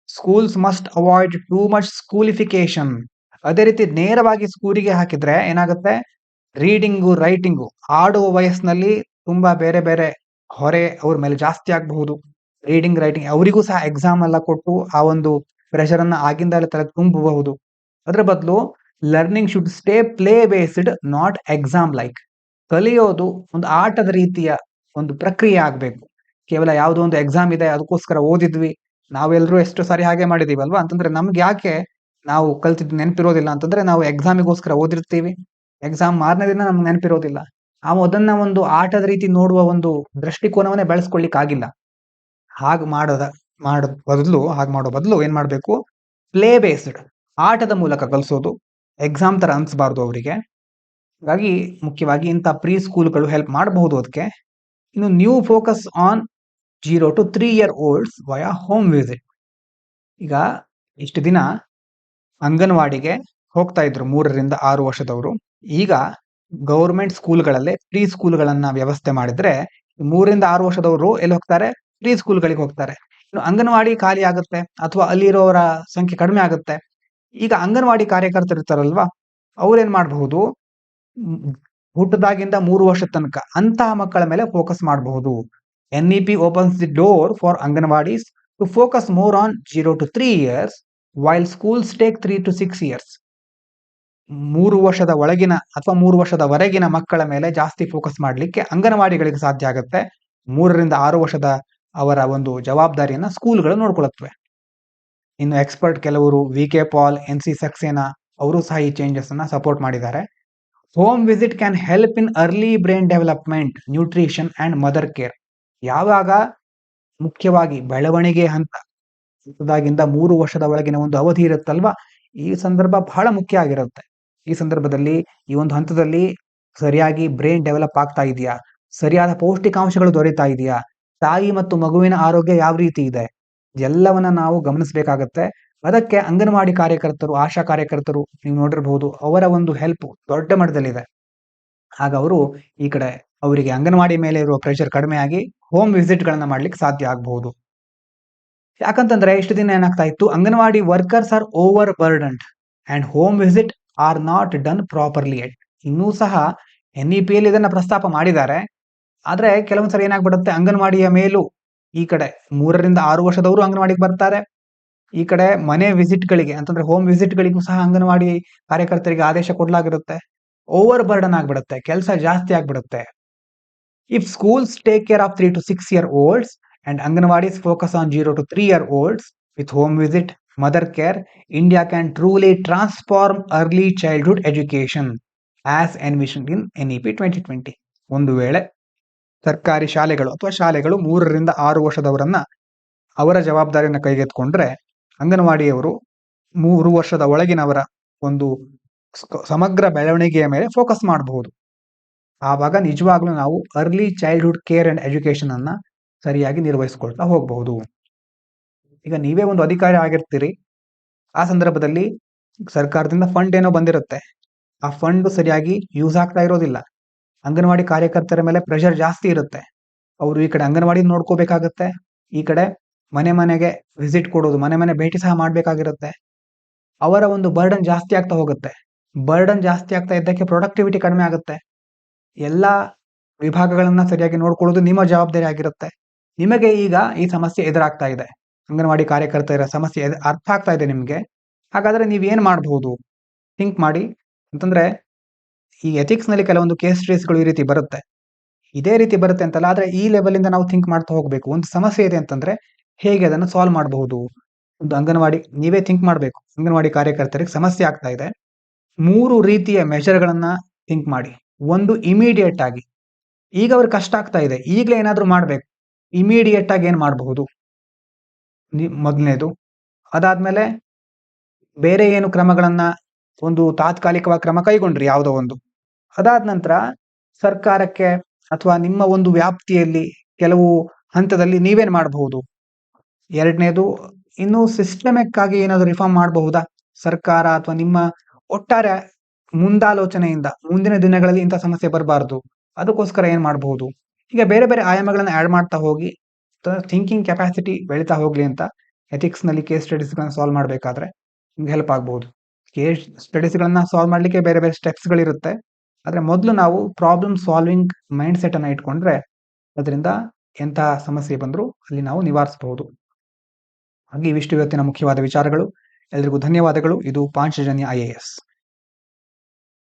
Schools must avoid too much schoolification. ಅದೇ ರೀತಿ ನೇರವಾಗಿ ಸ್ಕೂಲಿಗೆ ಹಾಕಿದ್ರೆ ಏನಾಗುತ್ತೆ, ರೀಡಿಂಗು, ರೈಟಿಂಗು, ಆಡುವ ವಯಸ್ಸಿನಲ್ಲಿ ತುಂಬಾ ಬೇರೆ ಬೇರೆ ಹೊರೆ ಅವ್ರ ಮೇಲೆ ಜಾಸ್ತಿ ಆಗಬಹುದು. ರೀಡಿಂಗ್, ರೈಟಿಂಗ್ ಅವರಿಗೂ ಸಹ ಎಕ್ಸಾಮ್ ಎಲ್ಲ ಕೊಟ್ಟು ಆ ಒಂದು ಪ್ರೆಷರ್ ಅನ್ನ ಆಗಿಂದಲೇ ತಲೆ ತುಂಬಬಹುದು. ಅದ್ರ ಬದಲು learning should stay play based, not exam like. ಕಲಿಯೋದು ಒಂದು ಆಟದ ರೀತಿಯ ಒಂದು ಪ್ರಕ್ರಿಯೆ ಆಗ್ಬೇಕು. ಕೇವಲ ಯಾವುದೋ ಒಂದು ಎಕ್ಸಾಮ್ ಇದೆ ಅದಕ್ಕೋಸ್ಕರ ಓದಿದ್ವಿ, ನಾವೆಲ್ಲರೂ ಎಷ್ಟು ಸಾರಿ ಹಾಗೆ ಮಾಡಿದೀವಲ್ವಾ, ಅಂತಂದ್ರೆ ನಮ್ಗೆ ಯಾಕೆ ನಾವು ಕಲ್ತಿದ್ದು ನೆನಪಿರೋದಿಲ್ಲ ಅಂತಂದ್ರೆ ನಾವು ಎಕ್ಸಾಮಿಗೋಸ್ಕರ ಓದಿರ್ತೀವಿ. ಎಕ್ಸಾಮ್ ಮಾರನೇ ದಿನ ನಮ್ಗೆ ನೆನಪಿರೋದಿಲ್ಲ. ಅದನ್ನ ಒಂದು ಆಟದ ರೀತಿ ನೋಡುವ ಒಂದು ದೃಷ್ಟಿಕೋನವನ್ನೇ ಬೆಳೆಸ್ಕೊಳ್ಳಿಕ್ಕಾಗಿಲ್ಲ. ಹಾಗೆ ಮಾಡೋ ಬದಲು ಏನ್ ಮಾಡ್ಬೇಕು, ಪ್ಲೇ ಬೇಸ್ಡ್ ಆಟದ ಮೂಲಕ ಕಲಿಸೋದು, ಎಕ್ಸಾಮ್ ತರ ಅನ್ಸ್ಬಾರ್ದು ಅವರಿಗೆ. ಹಾಗಾಗಿ ಮುಖ್ಯವಾಗಿ ಇಂಥ ಪ್ರೀ ಸ್ಕೂಲ್ಗಳು ಹೆಲ್ಪ್ ಮಾಡಬಹುದು ಅದಕ್ಕೆ. ಇನ್ನು new focus on 0 to 3 year olds via home visit. ಈಗ ಇಷ್ಟು ದಿನ ಅಂಗನವಾಡಿಗೆ ಹೋಗ್ತಾ ಇದ್ರು 3ರಿಂದ 6 ವರ್ಷದವರು. ಈಗ ಗೌರ್ಮೆಂಟ್ ಸ್ಕೂಲ್ಗಳಲ್ಲೇ ಪ್ರೀ ಸ್ಕೂಲ್ಗಳನ್ನ ವ್ಯವಸ್ಥೆ ಮಾಡಿದ್ರೆ 3ರಿಂದ 6 ವರ್ಷದವರು ಎಲ್ಲಿ ಹೋಗ್ತಾರೆ, ಪ್ರೀ ಸ್ಕೂಲ್ಗಳಿಗೆ ಹೋಗ್ತಾರೆ. ಇನ್ನು ಅಂಗನವಾಡಿ ಖಾಲಿ ಆಗುತ್ತೆ ಅಥವಾ ಅಲ್ಲಿರೋರ ಸಂಖ್ಯೆ ಕಡಿಮೆ ಆಗುತ್ತೆ. ಈಗ ಅಂಗನವಾಡಿ ಕಾರ್ಯಕರ್ತರು ಇರ್ತಾರಲ್ವಾ, ಅವ್ರೇನ್ ಮಾಡಬಹುದು, ಹುಟ್ಟದಾಗಿಂದ 3 ವರ್ಷದ ತನಕ ಅಂತಹ ಮಕ್ಕಳ ಮೇಲೆ ಫೋಕಸ್ ಮಾಡಬಹುದು. NEP opens the door for Anganwadis to focus more on 0 to 3 years while schools take 3 to 6 years. 3 ವರ್ಷದ ಒಳಗಿನ ಅಥವಾ 3 ವರ್ಷದವರೆಗಿನ ಮಕ್ಕಳ ಮೇಲೆ ಜಾಸ್ತಿ ಫೋಕಸ್ ಮಾಡಲಿಕ್ಕೆ ಅಂಗನವಾಡಿಗಳಿಗೆ ಸಾಧ್ಯ ಆಗುತ್ತೆ. 3ರಿಂದ 6 ವರ್ಷದ ಅವರ ಒಂದು ಜವಾಬ್ದಾರಿಯನ್ನ ಸ್ಕೂಲ್ಗಳು ನೋಡ್ಕೊಳ್ಳುತ್ತವೆ. ಇನ್ನು ಎಕ್ಸ್ಪರ್ಟ್ ಕೆಲವರು VK Paul, NC Saxena ಅವರು ಸಹ ಈ ಚೇಂಜಸ್ ಅನ್ನ ಸಪೋರ್ಟ್ ಮಾಡಿದ್ದಾರೆ. Home visit can help in early brain development, nutrition and mother care. ಯಾವಾಗ ಮುಖ್ಯವಾಗಿ ಬೆಳವಣಿಗೆ ಹಂತದಾಗಿಂದ 3 ವರ್ಷದ ಒಳಗಿನ ಒಂದು ಅವಧಿ ಇರುತ್ತಲ್ವಾ, ಈ ಸಂದರ್ಭ ಬಹಳ ಮುಖ್ಯ ಆಗಿರುತ್ತೆ. ಈ ಸಂದರ್ಭದಲ್ಲಿ ಈ ಒಂದು ಹಂತದಲ್ಲಿ ಸರಿಯಾಗಿ ಬ್ರೈನ್ ಡೆವಲಪ್ ಆಗ್ತಾ ಇದೆಯಾ, ಸರಿಯಾದ ಪೌಷ್ಟಿಕಾಂಶಗಳು ದೊರೆತಾ ಇದೆಯಾ, ತಾಯಿ ಮತ್ತು ಮಗುವಿನ ಆರೋಗ್ಯ ಯಾವ ರೀತಿ ಇದೆ, ಎಲ್ಲವನ್ನ ನಾವು ಗಮನಿಸಬೇಕಾಗತ್ತೆ. ಅದಕ್ಕೆ ಅಂಗನವಾಡಿ ಕಾರ್ಯಕರ್ತರು, ಆಶಾ ಕಾರ್ಯಕರ್ತರು ನೀವು ನೋಡಿರಬಹುದು, ಅವರ ಒಂದು ಹೆಲ್ಪ್ ದೊಡ್ಡ ಮಟ್ಟದಲ್ಲಿದೆ. ಆಗ ಅವರು ಈ ಕಡೆ ಅವರಿಗೆ ಅಂಗನವಾಡಿ ಮೇಲೆ ಇರುವ ಪ್ರೆಷರ್ ಕಡಿಮೆ ಆಗಿ ಹೋಮ್ ವಿಸಿಟ್ ಗಳನ್ನ ಮಾಡ್ಲಿಕ್ಕೆ ಸಾಧ್ಯ ಆಗಬಹುದು. ಯಾಕಂತಂದ್ರೆ ಇಷ್ಟು ದಿನ ಏನಾಗ್ತಾ ಇತ್ತು, anganwadi workers are over burdened and home visit are not done properly at. ಇನ್ನೂ ಸಹ NEP ಯಲ್ಲಿ ಇದನ್ನ ಪ್ರಸ್ತಾಪ ಮಾಡಿದ್ದಾರೆ. ಆದ್ರೆ ಕೆಲವೊಂದ್ಸರಿ ಏನಾಗ್ಬಿಡುತ್ತೆ, ಅಂಗನವಾಡಿಯ ಮೇಲೂ ಈ ಕಡೆ 3ರಿಂದ 6 ವರ್ಷದವರು ಅಂಗನವಾಡಿಗೆ ಬರ್ತಾರೆ, ಈ ಕಡೆ ಮನೆ ವಿಸಿಟ್ ಗಳಿಗೆ ಅಂತಂದ್ರೆ ಹೋಮ್ ವಿಸಿಟ್ ಗಳಿಗೂ ಸಹ ಅಂಗನವಾಡಿ ಕಾರ್ಯಕರ್ತರಿಗೆ ಆದೇಶ ಕೊಡ್ಲಾಗಿರುತ್ತೆ. ಓವರ್ ಬರ್ಡನ್ ಆಗ್ಬಿಡುತ್ತೆ, ಕೆಲಸ ಜಾಸ್ತಿ ಆಗ್ಬಿಡುತ್ತೆ. If schools take care of 3 to 6 year olds and Anganwadis focus on 0 to 3 year olds with home visit, mother care, India can truly transform early childhood education as envisioned in NEP 2020. ಒಂದು ವೇಳೆ ಸರ್ಕಾರಿ ಶಾಲೆಗಳು ಅಥವಾ ಶಾಲೆಗಳು 3ರಿಂದ 6 ವರ್ಷದವರನ್ನ ಅವರ ಜವಾಬ್ದಾರಿಯನ್ನು ಕೈಗೆತ್ತಿಕೊಂಡ್ರೆ, ಅಂಗನವಾಡಿಯವರು 3 ವರ್ಷದ ಒಳಗಿನವರ ಒಂದು ಸಮಗ್ರ ಬೆಳವಣಿಗೆಯ ಮೇಲೆ ಫೋಕಸ್ ಮಾಡಬಹುದು. ಆವಾಗ ನಿಜವಾಗ್ಲೂ ನಾವು early childhood care and education ಅನ್ನ ಸರಿಯಾಗಿ ನಿರ್ವಹಿಸಿಕೊಳ್ತಾ ಹೋಗಬಹುದು. ಈಗ ನೀವೇ ಒಂದು ಅಧಿಕಾರಿ ಆಗಿರ್ತೀರಿ, ಆ ಸಂದರ್ಭದಲ್ಲಿ ಸರ್ಕಾರದಿಂದ ಫಂಡ್ ಏನೋ ಬಂದಿರುತ್ತೆ, ಆ ಫಂಡ್ ಸರಿಯಾಗಿ ಯೂಸ್ ಆಗ್ತಾ ಇರೋದಿಲ್ಲ. ಅಂಗನವಾಡಿ ಕಾರ್ಯಕರ್ತರ ಮೇಲೆ ಪ್ರೆಷರ್ ಜಾಸ್ತಿ ಇರುತ್ತೆ. ಅವರು ಈ ಕಡೆ ಅಂಗನವಾಡಿ ನೋಡ್ಕೋಬೇಕಾಗತ್ತೆ, ಈ ಕಡೆ ಮನೆ ಮನೆಗೆ ವಿಸಿಟ್ ಕೊಡೋದು, ಮನೆ ಮನೆ ಭೇಟಿ ಸಹ ಮಾಡ್ಬೇಕಾಗಿರುತ್ತೆ. ಅವರ ಒಂದು ಬರ್ಡನ್ ಜಾಸ್ತಿ ಆಗ್ತಾ ಹೋಗುತ್ತೆ. ಬರ್ಡನ್ ಜಾಸ್ತಿ ಆಗ್ತಾ ಇದ್ದಕ್ಕೆ ಪ್ರೊಡಕ್ಟಿವಿಟಿ ಕಡಿಮೆ ಆಗುತ್ತೆ. ಎಲ್ಲಾ ವಿಭಾಗಗಳನ್ನ ಸರಿಯಾಗಿ ನೋಡ್ಕೊಳ್ಳೋದು ನಿಮ್ಮ ಜವಾಬ್ದಾರಿ ಆಗಿರುತ್ತೆ. ನಿಮಗೆ ಈಗ ಈ ಸಮಸ್ಯೆ ಎದುರಾಗ್ತಾ ಇದೆ, ಅಂಗನವಾಡಿ ಕಾರ್ಯಕರ್ತರ ಸಮಸ್ಯೆ ಅರ್ಥ ಆಗ್ತಾ ಇದೆ ನಿಮ್ಗೆ. ಹಾಗಾದ್ರೆ ನೀವೇನ್ ಮಾಡಬಹುದು, ಥಿಂಕ್ ಮಾಡಿ. ಅಂತಂದ್ರೆ ಈ ಎಥಿಕ್ಸ್ ನಲ್ಲಿ ಕೆಲವೊಂದು ಕೇಸ್ ಸ್ಟಡೀಸ್ಗಳು ಈ ರೀತಿ ಬರುತ್ತೆ, ಇದೇ ರೀತಿ ಬರುತ್ತೆ ಅಂತಲ್ಲ, ಆದ್ರೆ ಈ ಲೆವೆಲ್ ಇಂದ ನಾವು ಥಿಂಕ್ ಮಾಡ್ತಾ ಹೋಗ್ಬೇಕು. ಒಂದು ಸಮಸ್ಯೆ ಇದೆ ಅಂತಂದ್ರೆ ಹೇಗೆ ಅದನ್ನು ಸಾಲ್ವ್ ಮಾಡಬಹುದು, ಒಂದು ಅಂಗನವಾಡಿ ನೀವೇ ಥಿಂಕ್ ಮಾಡ್ಬೇಕು. ಅಂಗನವಾಡಿ ಕಾರ್ಯಕರ್ತರಿಗೆ ಸಮಸ್ಯೆ ಆಗ್ತಾ ಇದೆ, 3 ರೀತಿಯ ಮೆಷರ್ಗಳನ್ನ ಥಿಂಕ್ ಮಾಡಿ. ಒಂದು, ಇಮಿಡಿಯೇಟ್ ಆಗಿ, ಈಗ ಅವ್ರಿಗೆ ಕಷ್ಟ ಆಗ್ತಾ ಇದೆ, ಈಗಲೇ ಏನಾದ್ರೂ ಮಾಡ್ಬೇಕು, ಇಮಿಡಿಯೇಟ್ ಆಗಿ ಏನ್ ಮಾಡಬಹುದು ಮೊದಲನೇದು. ಅದಾದ್ಮೇಲೆ ಬೇರೆ ಏನು ಕ್ರಮಗಳನ್ನ, ಒಂದು ತಾತ್ಕಾಲಿಕವಾಗಿ ಕ್ರಮ ಕೈಗೊಂಡ್ರಿ ಯಾವುದೋ ಒಂದು. ಅದಾದ ನಂತರ ಸರ್ಕಾರಕ್ಕೆ ಅಥವಾ ನಿಮ್ಮ ಒಂದು ವ್ಯಾಪ್ತಿಯಲ್ಲಿ ಕೆಲವು ಹಂತದಲ್ಲಿ ನೀವೇನ್ ಮಾಡಬಹುದು. ಎರಡನೇದು, ಇನ್ನು ಸಿಸ್ಟಮಿಕ್ ಆಗಿ ಏನಾದ್ರು ರಿಫಾರ್ಮ್ ಮಾಡಬಹುದಾ ಸರ್ಕಾರ, ಅಥವಾ ನಿಮ್ಮ ಒಟ್ಟಾರೆ ಮುಂದಾಲೋಚನೆಯಿಂದ ಮುಂದಿನ ದಿನಗಳಲ್ಲಿ ಇಂಥ ಸಮಸ್ಯೆ ಬರಬಾರ್ದು, ಅದಕ್ಕೋಸ್ಕರ ಏನ್ ಮಾಡಬಹುದು. ಈಗ ಬೇರೆ ಬೇರೆ ಆಯಾಮಗಳನ್ನ ಆಡ್ ಮಾಡ್ತಾ ಹೋಗಿ ಥಿಂಕಿಂಗ್ ಕೆಪಾಸಿಟಿ ಬೆಳೀತಾ ಹೋಗ್ಲಿ ಅಂತ ಎಥಿಕ್ಸ್ ನಲ್ಲಿ ಕೇಸ್ ಸ್ಟಡೀಸ್ ಗಳನ್ನ ಸಾಲ್ವ್ ಮಾಡ್ಬೇಕಾದ್ರೆ ನಿಮ್ಗೆ ಹೆಲ್ಪ್ ಆಗ್ಬಹುದು. ಕೇಸ್ ಸ್ಟಡೀಸ್ ಗಳನ್ನ ಸಾಲ್ವ್ ಮಾಡ್ಲಿಕ್ಕೆ ಬೇರೆ ಬೇರೆ ಸ್ಟೆಪ್ಸ್ ಗಳಿರುತ್ತೆ. ಆದ್ರೆ ಮೊದಲು ನಾವು ಪ್ರಾಬ್ಲಮ್ ಸಾಲ್ವಿಂಗ್ ಮೈಂಡ್ ಸೆಟ್ ಅನ್ನ ಇಟ್ಕೊಂಡ್ರೆ ಅದರಿಂದ ಎಂಥ ಸಮಸ್ಯೆ ಬಂದರೂ ಅಲ್ಲಿ ನಾವು ನಿವಾರಿಸಬಹುದು. ಹಾಗೆ ಇವಿಷ್ಟು ಇವತ್ತಿನ ಮುಖ್ಯವಾದ ವಿಚಾರಗಳು. ಎಲ್ರಿಗೂ ಧನ್ಯವಾದಗಳು. ಇದು ಪಾಂಚಜನ್ಯ IAS.